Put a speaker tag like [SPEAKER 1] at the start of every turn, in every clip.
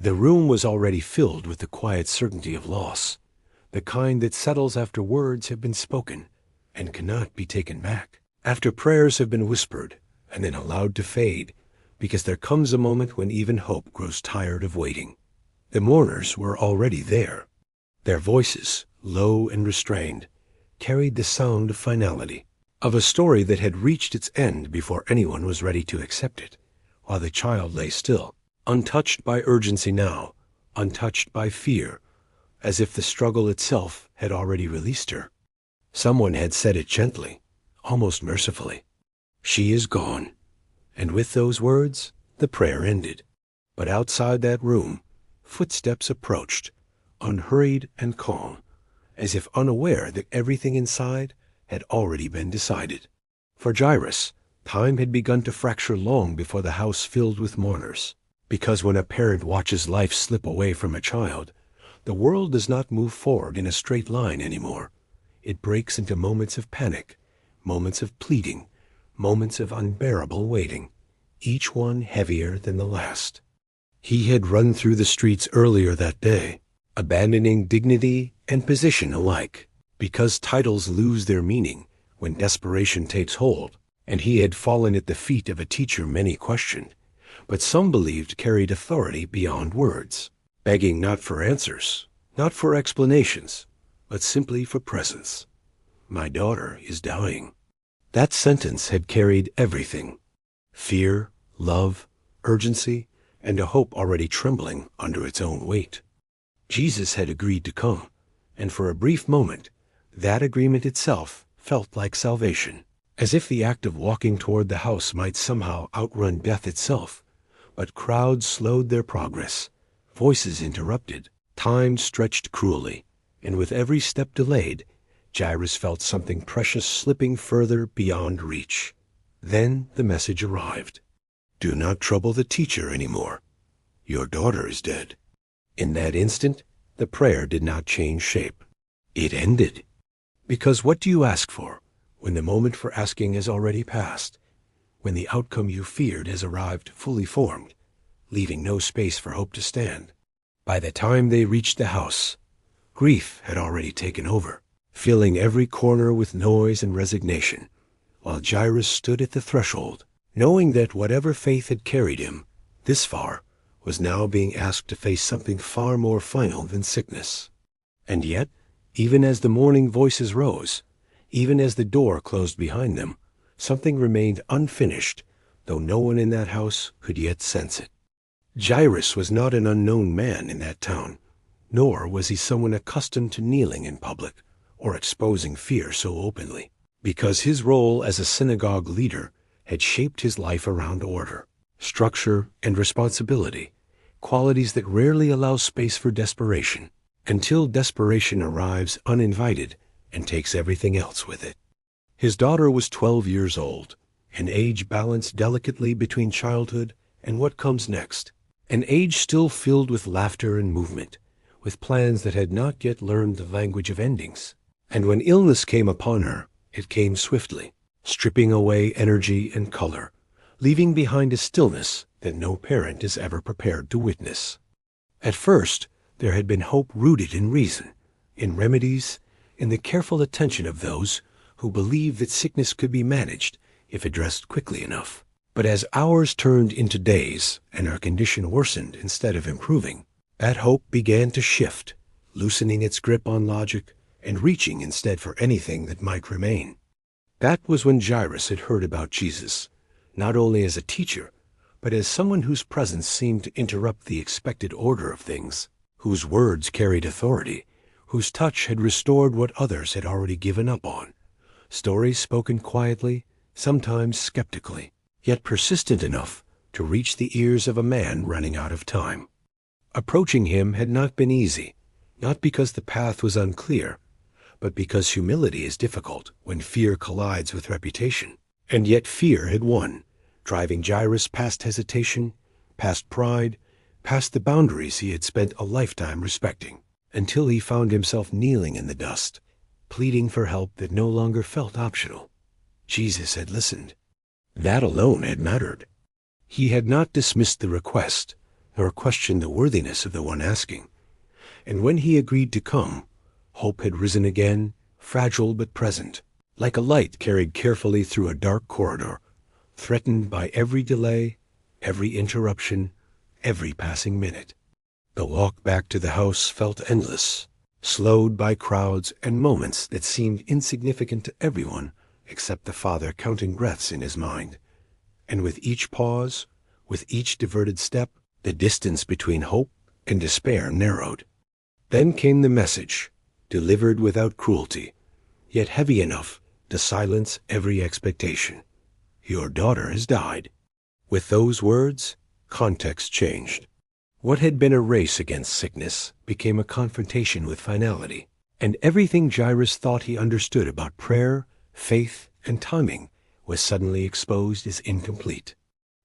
[SPEAKER 1] The room was already filled with the quiet certainty of loss, the kind that settles after words have been spoken and cannot be taken back, after prayers have been whispered and then allowed to fade, because there comes a moment when even hope grows tired of waiting. The mourners were already there. Their voices, low and restrained, carried the sound of finality, of a story that had reached its end before anyone was ready to accept it, while the child lay still, untouched by urgency now, untouched by fear, as if the struggle itself had already released her. Someone had said it gently, almost mercifully. "She is gone." And with those words, the prayer ended. But outside that room, footsteps approached, unhurried and calm, as if unaware that everything inside had already been decided. For Jairus, time had begun to fracture long before the house filled with mourners. Because when a parent watches life slip away from a child, the world does not move forward in a straight line anymore. It breaks into moments of panic, moments of pleading, moments of unbearable waiting, each one heavier than the last. He had run through the streets earlier that day, abandoning dignity and position alike, because titles lose their meaning when desperation takes hold, and he had fallen at the feet of a teacher many questioned, but some believed carried authority beyond words, begging not for answers, not for explanations, but simply for presence. "My daughter is dying." That sentence had carried everything: fear, love, urgency, and a hope already trembling under its own weight. Jesus had agreed to come, and for a brief moment, that agreement itself felt like salvation, as if the act of walking toward the house might somehow outrun death itself. But crowds slowed their progress, voices interrupted, time stretched cruelly, and with every step delayed, Jairus felt something precious slipping further beyond reach. Then the message arrived. "Do not trouble the teacher anymore. Your daughter is dead." In that instant, the prayer did not change shape. It ended. Because what do you ask for when the moment for asking has already passed, when the outcome you feared has arrived fully formed, leaving no space for hope to stand? By the time they reached the house, grief had already taken over, filling every corner with noise and resignation, while Jairus stood at the threshold, knowing that whatever faith had carried him this far was now being asked to face something far more final than sickness. And yet, even as the mourning voices rose, even as the door closed behind them, something remained unfinished, though no one in that house could yet sense it. Jairus was not an unknown man in that town, nor was he someone accustomed to kneeling in public or exposing fear so openly, because his role as a synagogue leader had shaped his life around order, structure, and responsibility, qualities that rarely allow space for desperation, until desperation arrives uninvited and takes everything else with it. His daughter was 12 years old, an age balanced delicately between childhood and what comes next, an age still filled with laughter and movement, with plans that had not yet learned the language of endings. And when illness came upon her, it came swiftly, stripping away energy and color, leaving behind a stillness that no parent is ever prepared to witness. At first, there had been hope rooted in reason, in remedies, in the careful attention of those who believed that sickness could be managed if addressed quickly enough. But as hours turned into days and our condition worsened instead of improving, that hope began to shift, loosening its grip on logic and reaching instead for anything that might remain. That was when Jairus had heard about Jesus, not only as a teacher, but as someone whose presence seemed to interrupt the expected order of things, whose words carried authority, whose touch had restored what others had already given up on. Stories spoken quietly, sometimes skeptically, yet persistent enough to reach the ears of a man running out of time. Approaching him had not been easy, not because the path was unclear, but because humility is difficult when fear collides with reputation. And yet fear had won, driving Jairus past hesitation, past pride, past the boundaries he had spent a lifetime respecting, until he found himself kneeling in the dust, pleading for help that no longer felt optional. Jesus had listened. That alone had mattered. He had not dismissed the request, nor questioned the worthiness of the one asking. And when he agreed to come, hope had risen again, fragile but present, like a light carried carefully through a dark corridor, threatened by every delay, every interruption, every passing minute. The walk back to the house felt endless, slowed by crowds and moments that seemed insignificant to everyone except the father counting breaths in his mind. And with each pause, with each diverted step, the distance between hope and despair narrowed. Then came the message, delivered without cruelty, yet heavy enough to silence every expectation. Your daughter has died. With those words, context changed. What had been a race against sickness became a confrontation with finality, and everything Jairus thought he understood about prayer, faith, and timing was suddenly exposed as incomplete.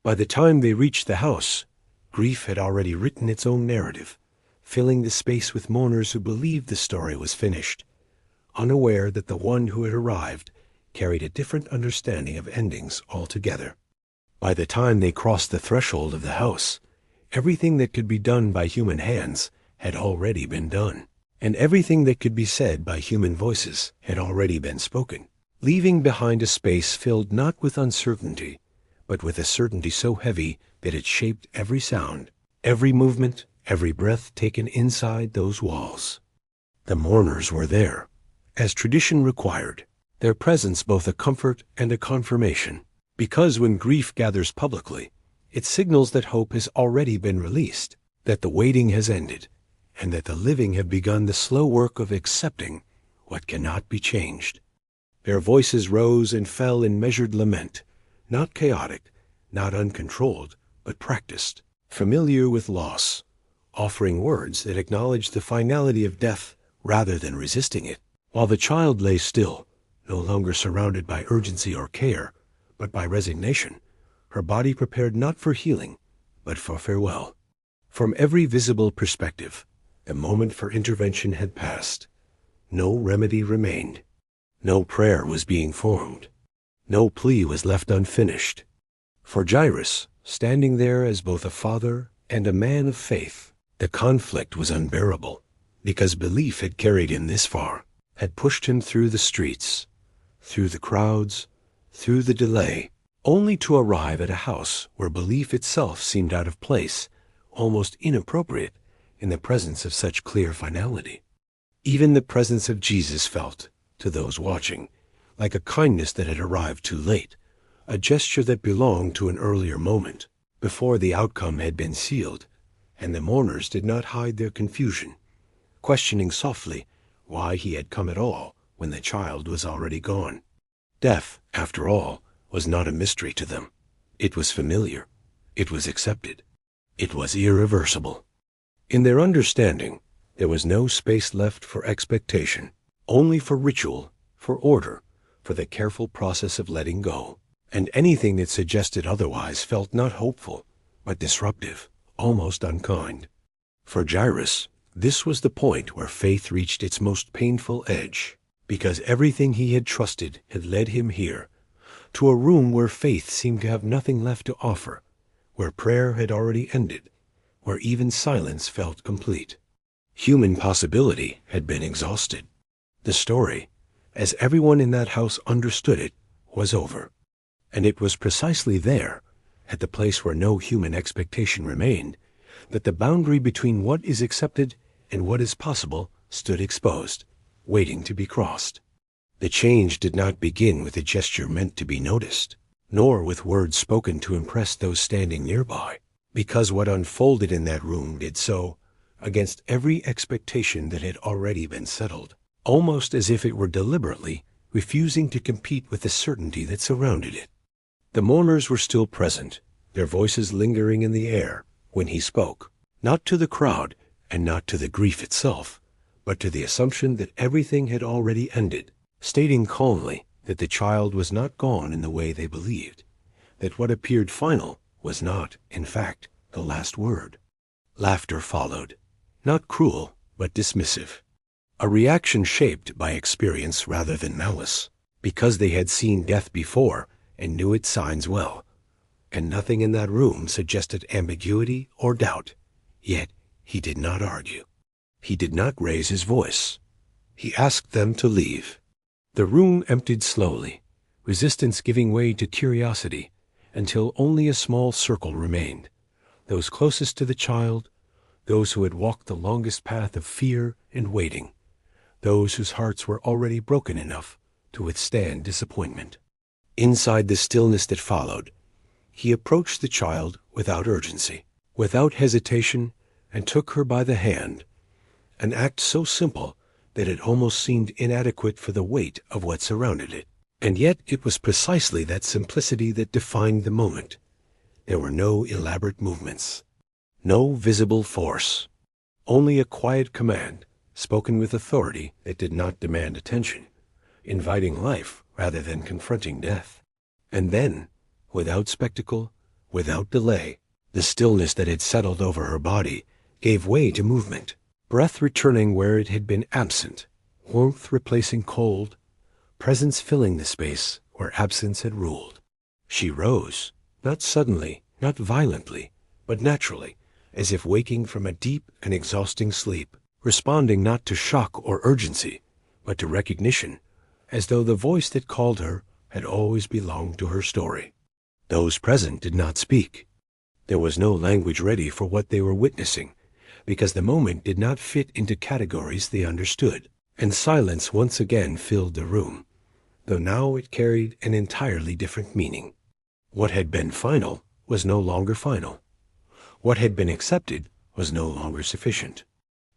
[SPEAKER 1] By the time they reached the house, grief had already written its own narrative, filling the space with mourners who believed the story was finished, unaware that the one who had arrived carried a different understanding of endings altogether. By the time they crossed the threshold of the house, everything that could be done by human hands had already been done, and everything that could be said by human voices had already been spoken, leaving behind a space filled not with uncertainty, but with a certainty so heavy that it shaped every sound, every movement, every breath taken inside those walls. The mourners were there, as tradition required, their presence both a comfort and a confirmation, because when grief gathers publicly, it signals that hope has already been released, that the waiting has ended, and that the living have begun the slow work of accepting what cannot be changed. Their voices rose and fell in measured lament, not chaotic, not uncontrolled, but practiced, familiar with loss, offering words that acknowledged the finality of death rather than resisting it. While the child lay still, no longer surrounded by urgency or care, but by resignation, her body prepared not for healing, but for farewell. From every visible perspective, the moment for intervention had passed. No remedy remained. No prayer was being formed. No plea was left unfinished. For Jairus, standing there as both a father and a man of faith, the conflict was unbearable, because belief had carried him this far, had pushed him through the streets, through the crowds, through the delay, only to arrive at a house where belief itself seemed out of place, almost inappropriate, in the presence of such clear finality. Even the presence of Jesus felt, to those watching, like a kindness that had arrived too late, a gesture that belonged to an earlier moment, before the outcome had been sealed, and the mourners did not hide their confusion, questioning softly why he had come at all when the child was already gone. Death, after all, was not a mystery to them. It was familiar. It was accepted. It was irreversible. In their understanding, there was no space left for expectation, only for ritual, for order, for the careful process of letting go. And anything that suggested otherwise felt not hopeful, but disruptive, almost unkind. For Jairus, this was the point where faith reached its most painful edge, because everything he had trusted had led him here, to a room where faith seemed to have nothing left to offer, where prayer had already ended, where even silence felt complete. Human possibility had been exhausted. The story, as everyone in that house understood it, was over. And it was precisely there, at the place where no human expectation remained, that the boundary between what is accepted and what is possible stood exposed, waiting to be crossed. The change did not begin with a gesture meant to be noticed, nor with words spoken to impress those standing nearby, because what unfolded in that room did so against every expectation that had already been settled, almost as if it were deliberately refusing to compete with the certainty that surrounded it. The mourners were still present, their voices lingering in the air, when he spoke, not to the crowd and not to the grief itself, but to the assumption that everything had already ended, stating calmly that the child was not gone in the way they believed, that what appeared final was not, in fact, the last word. Laughter followed, not cruel, but dismissive, a reaction shaped by experience rather than malice, because they had seen death before and knew its signs well, and nothing in that room suggested ambiguity or doubt. Yet he did not argue. He did not raise his voice. He asked them to leave. The room emptied slowly, resistance giving way to curiosity, until only a small circle remained, those closest to the child, those who had walked the longest path of fear and waiting, those whose hearts were already broken enough to withstand disappointment. Inside the stillness that followed, he approached the child without urgency, without hesitation, and took her by the hand, an act so simple that it almost seemed inadequate for the weight of what surrounded it. And yet it was precisely that simplicity that defined the moment. There were no elaborate movements, no visible force, only a quiet command, spoken with authority that did not demand attention, inviting life rather than confronting death. And then, without spectacle, without delay, the stillness that had settled over her body gave way to movement, breath returning where it had been absent, warmth replacing cold, presence filling the space where absence had ruled. She rose, not suddenly, not violently, but naturally, as if waking from a deep and exhausting sleep, responding not to shock or urgency, but to recognition, as though the voice that called her had always belonged to her story. Those present did not speak. There was no language ready for what they were witnessing, because the moment did not fit into categories they understood, and silence once again filled the room, though now it carried an entirely different meaning. What had been final was no longer final. What had been accepted was no longer sufficient.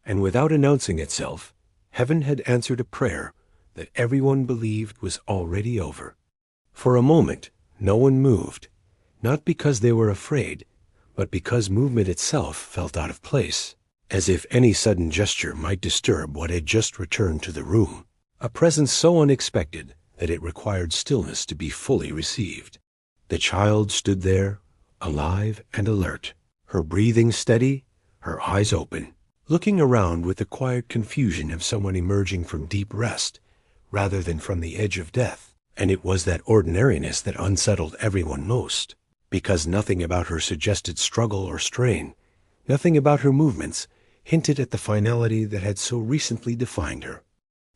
[SPEAKER 1] And without announcing itself, heaven had answered a prayer that everyone believed was already over. For a moment, no one moved, not because they were afraid, but because movement itself felt out of place, as if any sudden gesture might disturb what had just returned to the room, a presence so unexpected that it required stillness to be fully received. The child stood there, alive and alert, her breathing steady, her eyes open, looking around with the quiet confusion of someone emerging from deep rest, rather than from the edge of death. And it was that ordinariness that unsettled everyone most, because nothing about her suggested struggle or strain, nothing about her movements hinted at the finality that had so recently defined her.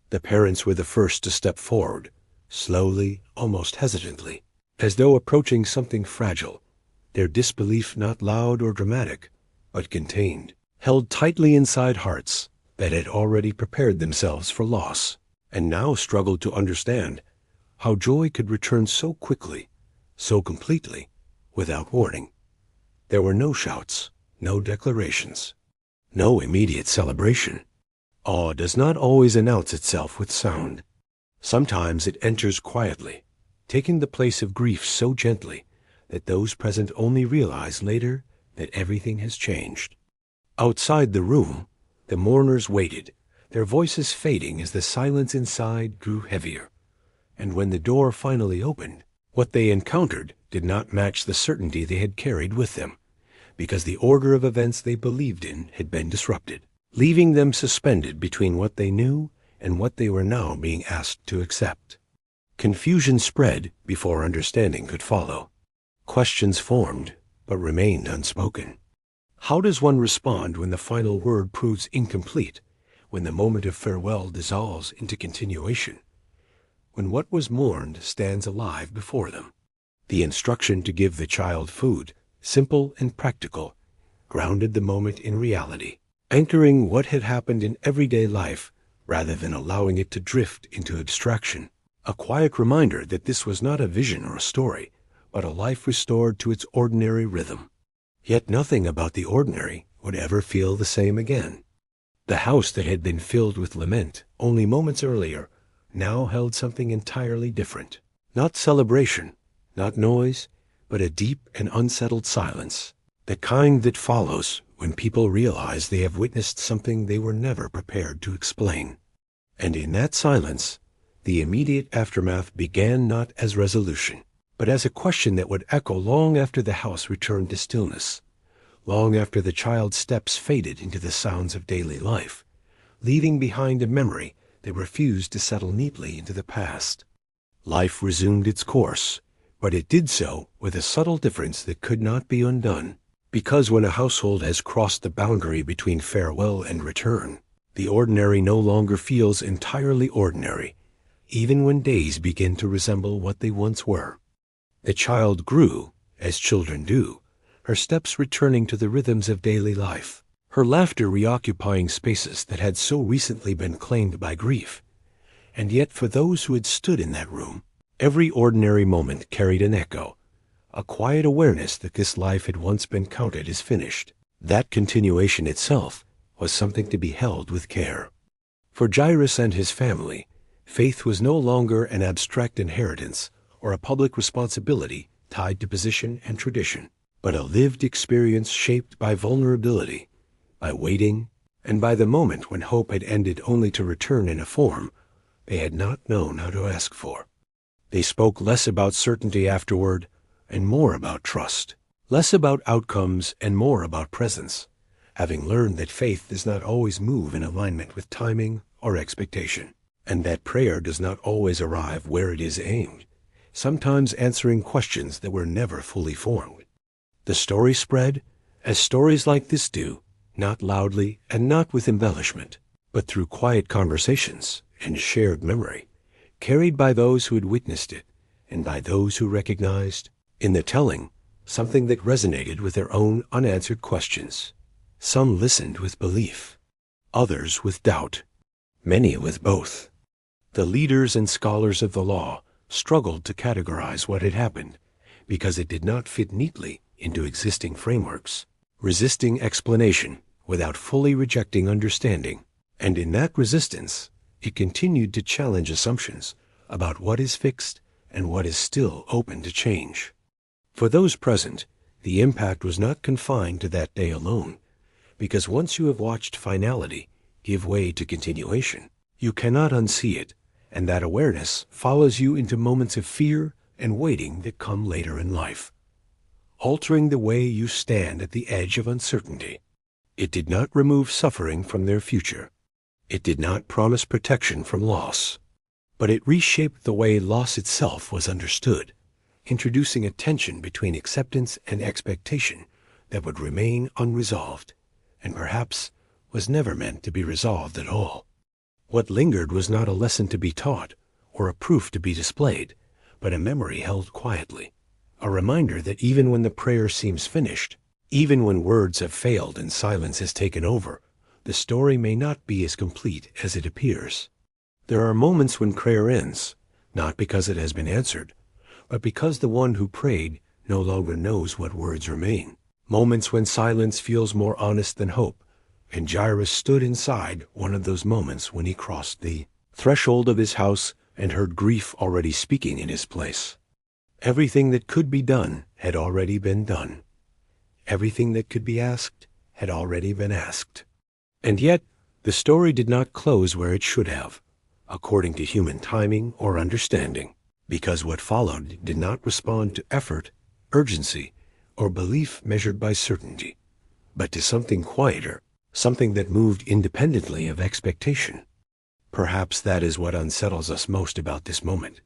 [SPEAKER 1] The parents were the first to step forward, slowly, almost hesitantly, as though approaching something fragile, their disbelief not loud or dramatic, but contained, held tightly inside hearts that had already prepared themselves for loss, and now struggled to understand how joy could return so quickly, so completely, without warning. There were no shouts, no declarations, no immediate celebration. Awe does not always announce itself with sound. Sometimes it enters quietly, taking the place of grief so gently that those present only realize later that everything has changed. Outside the room, the mourners waited, their voices fading as the silence inside grew heavier. And when the door finally opened, what they encountered did not match the certainty they had carried with them, because the order of events they believed in had been disrupted, leaving them suspended between what they knew and what they were now being asked to accept. Confusion spread before understanding could follow. Questions formed, but remained unspoken. How does one respond when the final word proves incomplete, when the moment of farewell dissolves into continuation, when what was mourned stands alive before them? The instruction to give the child food, simple and practical, grounded the moment in reality, anchoring what had happened in everyday life rather than allowing it to drift into abstraction. A quiet reminder that this was not a vision or a story, but a life restored to its ordinary rhythm. Yet nothing about the ordinary would ever feel the same again. The house that had been filled with lament only moments earlier now held something entirely different. Not celebration, not noise, but a deep and unsettled silence, the kind that follows when people realize they have witnessed something they were never prepared to explain. And in that silence, the immediate aftermath began not as resolution, but as a question that would echo long after the house returned to stillness, long after the child's steps faded into the sounds of daily life, leaving behind a memory that refused to settle neatly into the past. Life resumed its course, but it did so with a subtle difference that could not be undone, Because when a household has crossed the boundary between farewell and return, the ordinary no longer feels entirely ordinary, even when days begin to resemble what they once were. The child grew, as children do, her steps returning to the rhythms of daily life, her laughter reoccupying spaces that had so recently been claimed by grief. And yet for those who had stood in that room, every ordinary moment carried an echo, a quiet awareness that this life had once been counted as finished. That continuation itself was something to be held with care. For Jairus and his family, faith was no longer an abstract inheritance or a public responsibility tied to position and tradition, but a lived experience shaped by vulnerability, by waiting, and by the moment when hope had ended only to return in a form they had not known how to ask for. They spoke less about certainty afterward and more about trust, less about outcomes and more about presence, having learned that faith does not always move in alignment with timing or expectation, and that prayer does not always arrive where it is aimed, sometimes answering questions that were never fully formed. The story spread, as stories like this do, not loudly and not with embellishment, but through quiet conversations and shared memory, carried by those who had witnessed it and by those who recognized, in the telling, something that resonated with their own unanswered questions. Some listened with belief, others with doubt, many with both. The leaders and scholars of the law struggled to categorize what had happened because it did not fit neatly into existing frameworks, resisting explanation without fully rejecting understanding. And in that resistance, it continued to challenge assumptions about what is fixed and what is still open to change. For those present, the impact was not confined to that day alone, because once you have watched finality give way to continuation, you cannot unsee it, and that awareness follows you into moments of fear and waiting that come later in life, altering the way you stand at the edge of uncertainty. It did not remove suffering from their future. It did not promise protection from loss, but it reshaped the way loss itself was understood, introducing a tension between acceptance and expectation that would remain unresolved, and perhaps was never meant to be resolved at all. What lingered was not a lesson to be taught or a proof to be displayed, but a memory held quietly, a reminder that even when the prayer seems finished, even when words have failed and silence has taken over, the story may not be as complete as it appears. There are moments when prayer ends, not because it has been answered, but because the one who prayed no longer knows what words remain. Moments when silence feels more honest than hope, and Jairus stood inside one of those moments when he crossed the threshold of his house and heard grief already speaking in his place. Everything that could be done had already been done. Everything that could be asked had already been asked. And yet, the story did not close where it should have, according to human timing or understanding, because what followed did not respond to effort, urgency, or belief measured by certainty, but to something quieter, something that moved independently of expectation. Perhaps that is what unsettles us most about this moment.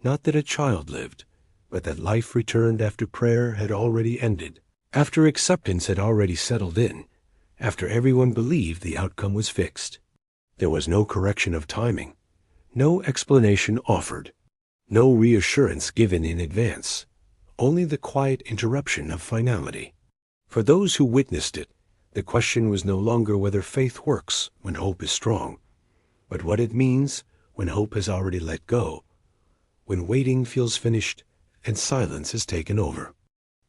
[SPEAKER 1] Not that a child lived, but that life returned after prayer had already ended, after acceptance had already settled in, after everyone believed the outcome was fixed. There was no correction of timing, no explanation offered, no reassurance given in advance, only the quiet interruption of finality. For those who witnessed it, the question was no longer whether faith works when hope is strong, but what it means when hope has already let go, when waiting feels finished and silence has taken over.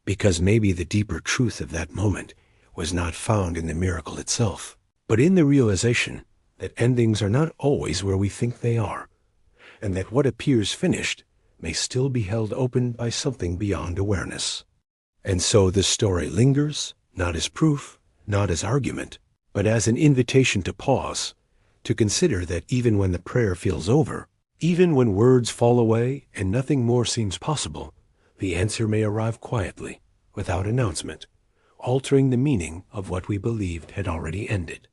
[SPEAKER 1] Because maybe the deeper truth of that moment was not found in the miracle itself, but in the realization that endings are not always where we think they are, and that what appears finished may still be held open by something beyond awareness. And so the story lingers, not as proof, not as argument, but as an invitation to pause, to consider that even when the prayer feels over, even when words fall away and nothing more seems possible, the answer may arrive quietly, without announcement, altering the meaning of what we believed had already ended.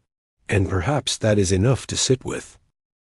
[SPEAKER 1] And perhaps that is enough to sit with,